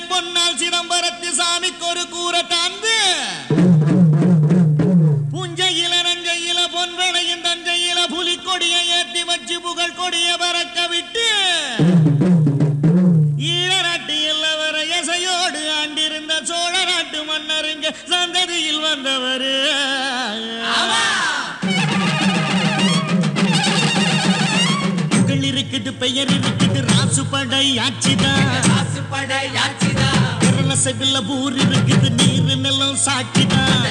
பொன்னால் சிதம்பரத்து சாமிக்கு ஒரு கூரை தாந்து புஞ்சையில நஞ்சையில பொன்வளையும் தஞ்சையில புலிக்கொடியை ஏற்றி வச்சு புகழ் கொடிய பறக்க விட்டு ஈழநாட்டு எல்லவர இசையோடு ஆண்டிருந்த சோழ நாட்டு மன்னருங்க சந்ததியில் வந்தவரு புகழ் இருக்குது பெயர் இருக்குது ராசுபடை ஆட்சிதான் செவில ஊர் இருக்குது நீரு நிலம் சாட்சிதான்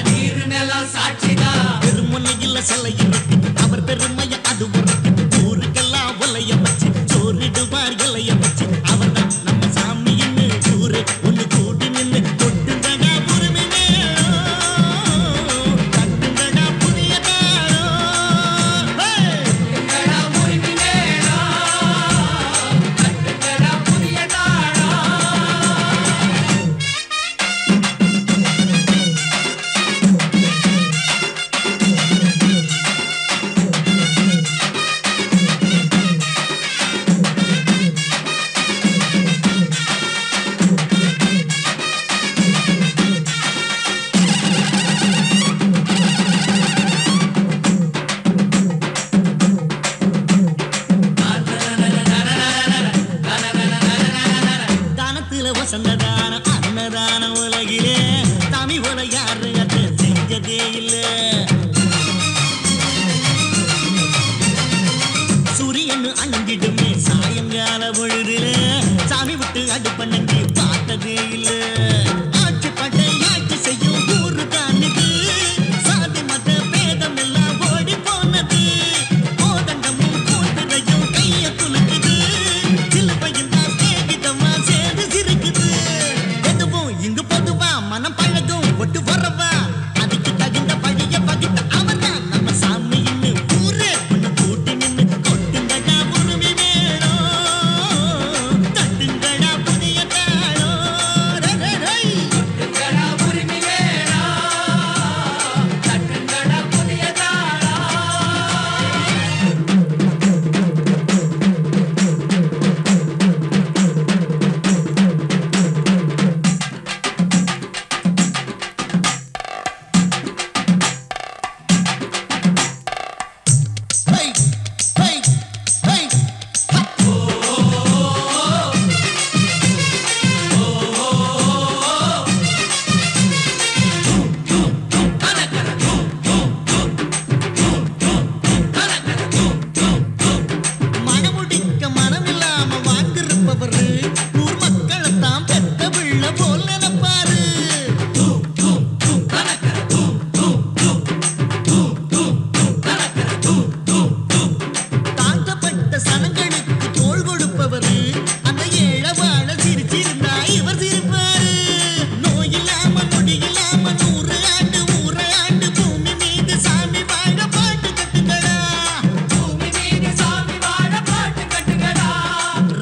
பெருமுனையில் சிலை இருக்குது அவர் பெருமைய அது இருக்குது ஊருக்கெல்லாம் உலைய வச்சு சோறிடுவார் இலைய வச்சு அவர் தான் நம்ம சாமின்னு ஊரு ஒண்ணு கூட்டி நின்று கொட்டுங்கடா உரிமை கட்டுங்கடா புதிய வசந்ததான அன்னதான உலகிலே தமிழ் உல யாரு அதை செஞ்சதே இல்லை சூரியன் அணிஞ்சிடுமே சாயங்கால பொழுதுல சாமி விட்டு அடுப்பண்ணி பார்த்ததே இல்லை ஆட்சி பட்டை ஆட்சி செய்யும் ஊரு தானது சாதி மத பேதம் எல்லாம் ஓடி போனது கோதண்டமும் கூட்டுரையும் கைய குலுக்குது சிலுவையும் தான் சேகிதமா சேர்ந்து சிரிக்குது எதுவும் இங்கு பொதுவா மனம் பழகும் ஒட்டு வரவா அதுக்கு தகுந்த பழிய பகிட்ட அவன்தான் நம்ம சாமின்னு ஊரே ஒண்ணு கூட்டி நின்று கொட்டுங்கடா உரிமை வேணும் தட்டுங்கடா புதிய தாளம் கொட்டுங்கடா உரிமை வேணும் தட்டுங்கடா புதிய தாளம் மனமுடிக்க மனமில்லாம வாங்கிருப்பவரு ஊர் மக்களைத்தான் பெத்த பிள்ளை போல் நினைப்பாரு தாழ்த்தப்பட்ட சனங்களுக்கு தோள் கொடுப்பவரு அந்த ஏழவாழ சிரிச்சிருந்தா இவர் சிரிப்பாரு நோயில்லாம நொடியில்லாம 100 ஆண்டு ஊரை ஆண்டு பூமி மீது சாமி வாழ பாட்டு கட்டுங்கடா பூமி மீது சாமி வாழ பாட்டு கட்டுங்கடா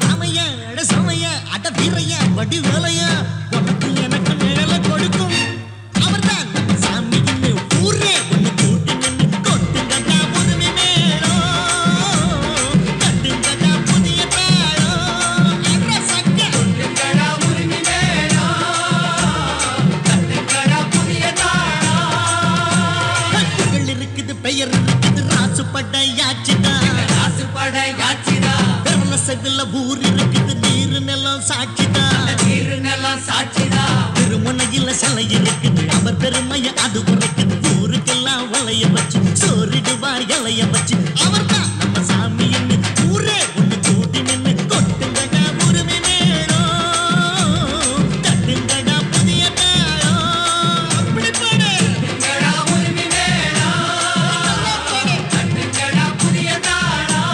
ராமையா அட சமைய அட வீரையா வடி வேலையா உனக்கு எனக்கு நிழல கொடுக்கும் அவர்தான் நம்ம சாமின்னு ஊரே ஒண்ணு கூட்டி நின்று கொட்டுங்கடா உரிமை வேணும் கட்டுங்கடா புதிய தாளம் அட சக்க கொட்டுங்கடா உரிமை வேணும் கட்டுங்கடா புதிய தாளம் புகழ் இருக்குது பெயர் இருக்குது ராசுபடை ஆட்சிதான் பெருல செவில ஊர் இருக்குது நீரு நிலம் சாட்சிதான் திருமுனையில சிலை இருக்குது அவர் பெருமைய அது உரைக்குது ஊருக்கெல்லாம் உலைய வச்சு சோறிடுவார் இலைய வச்சு அவர் தான் நம்ம சாமின்னு ஊரே ஒண்ணு கூட்டி நின்று கொட்டுங்கடா உரிமை வேணும் தட்டுங்கடா புதிய தாளம் அப்படி பாடு உரிமை வேணும் தட்டுங்கடா புதிய தாளம்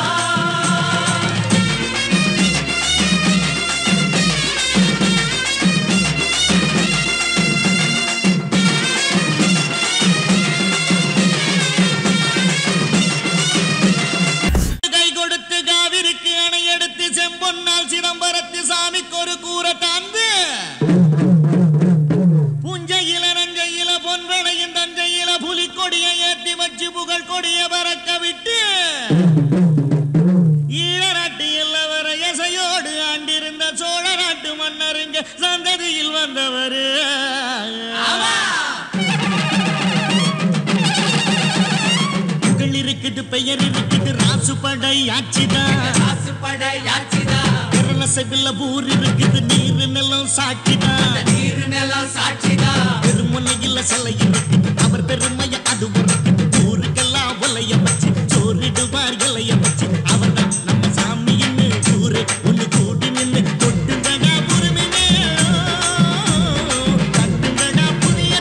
பாருங்க சந்ததியில் வந்தவரு புகழ் இருக்குது பெயர் இருக்குது ராசுபடை ஆட்சிதான் செவில ஊர் இருக்குது நீரு நிலம் சாட்சிதான் பெருமுனையில் சிலை இருக்குது அவர் பெருமைய அது ஊருக்கெல்லாம் ஒலைய வச்சு சோறிடுவார் இலைய வச்சு அவர் தான் நம்ம சாமின்னு ஊரு ஒண்ணு கூட்டி நின்று கொட்டுங்கடா உரிமை கட்டுங்கடா புதிய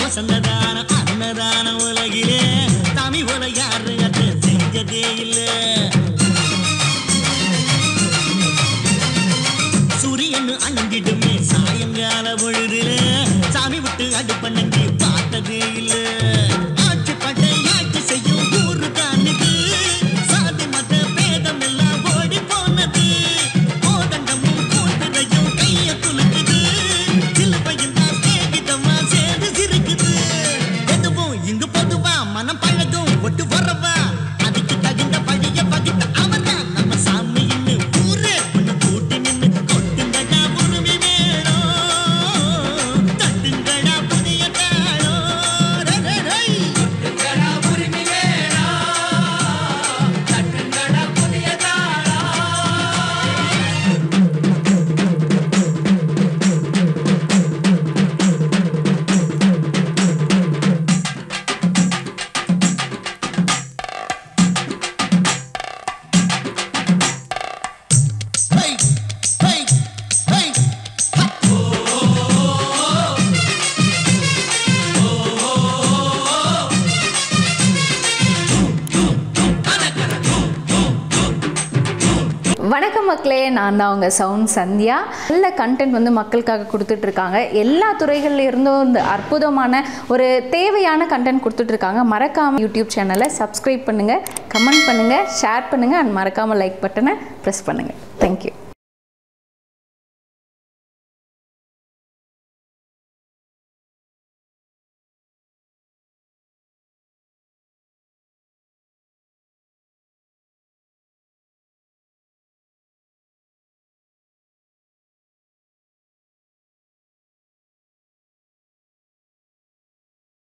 வசந்ததான அன்னதான உலகிலே தமிழ் போல யாரு அது செஞ்சதே இல்ல சூரியன் அணிஞ்சிடுமே சாயங்கால பொழுதுல சாமி விட்டு அடுப்பண்ணி பார்த்ததே இல்ல ஆட்சி பட்டை ஆட்சி செய்யும் ஊரு தானுது சாதி மத பேதம் எல்லாம் ஓடி போனது கோதண்டமும் கூட்டுரையும் கைய துளுக்குது சிலுவையும் தான் சேகிதமா சேர்ந்து சிரிக்குது எதுவும் இங்கு பொதுவா மனம் பழகும் ஒட்டு வரவா அதுக்கு தகுந்த பழிய பகிட்ட அவன் தான் நம்ம சாமின்னு ஊரே ஒண்ணு கூட்டி நின்று கொட்டுங்கடா உரிமை வேணும் தட்டுங்கடா புதிய தாளோ கொட்டுங்கடா உரிமை வேணும் தட்டுங்கடா புதிய தாளோ வணக்கம் மக்களே, நான் தான் உங்கள் சவுண்ட் சந்தியா. நல்ல கண்டென்ட் வந்து மக்களுக்காக கொடுத்துட்ருக்காங்க. எல்லா துறைகளில் இருந்தும் இந்த அற்புதமான ஒரு தேவையான கண்டென்ட் கொடுத்துட்ருக்காங்க. மறக்காமல் யூடியூப் சேனலை சப்ஸ்கிரைப் பண்ணுங்கள், கமெண்ட் பண்ணுங்கள், ஷேர் பண்ணுங்கள் அண்ட் மறக்காமல் லைக் பட்டனை ப்ரெஸ் பண்ணுங்கள். தேங்க்யூ.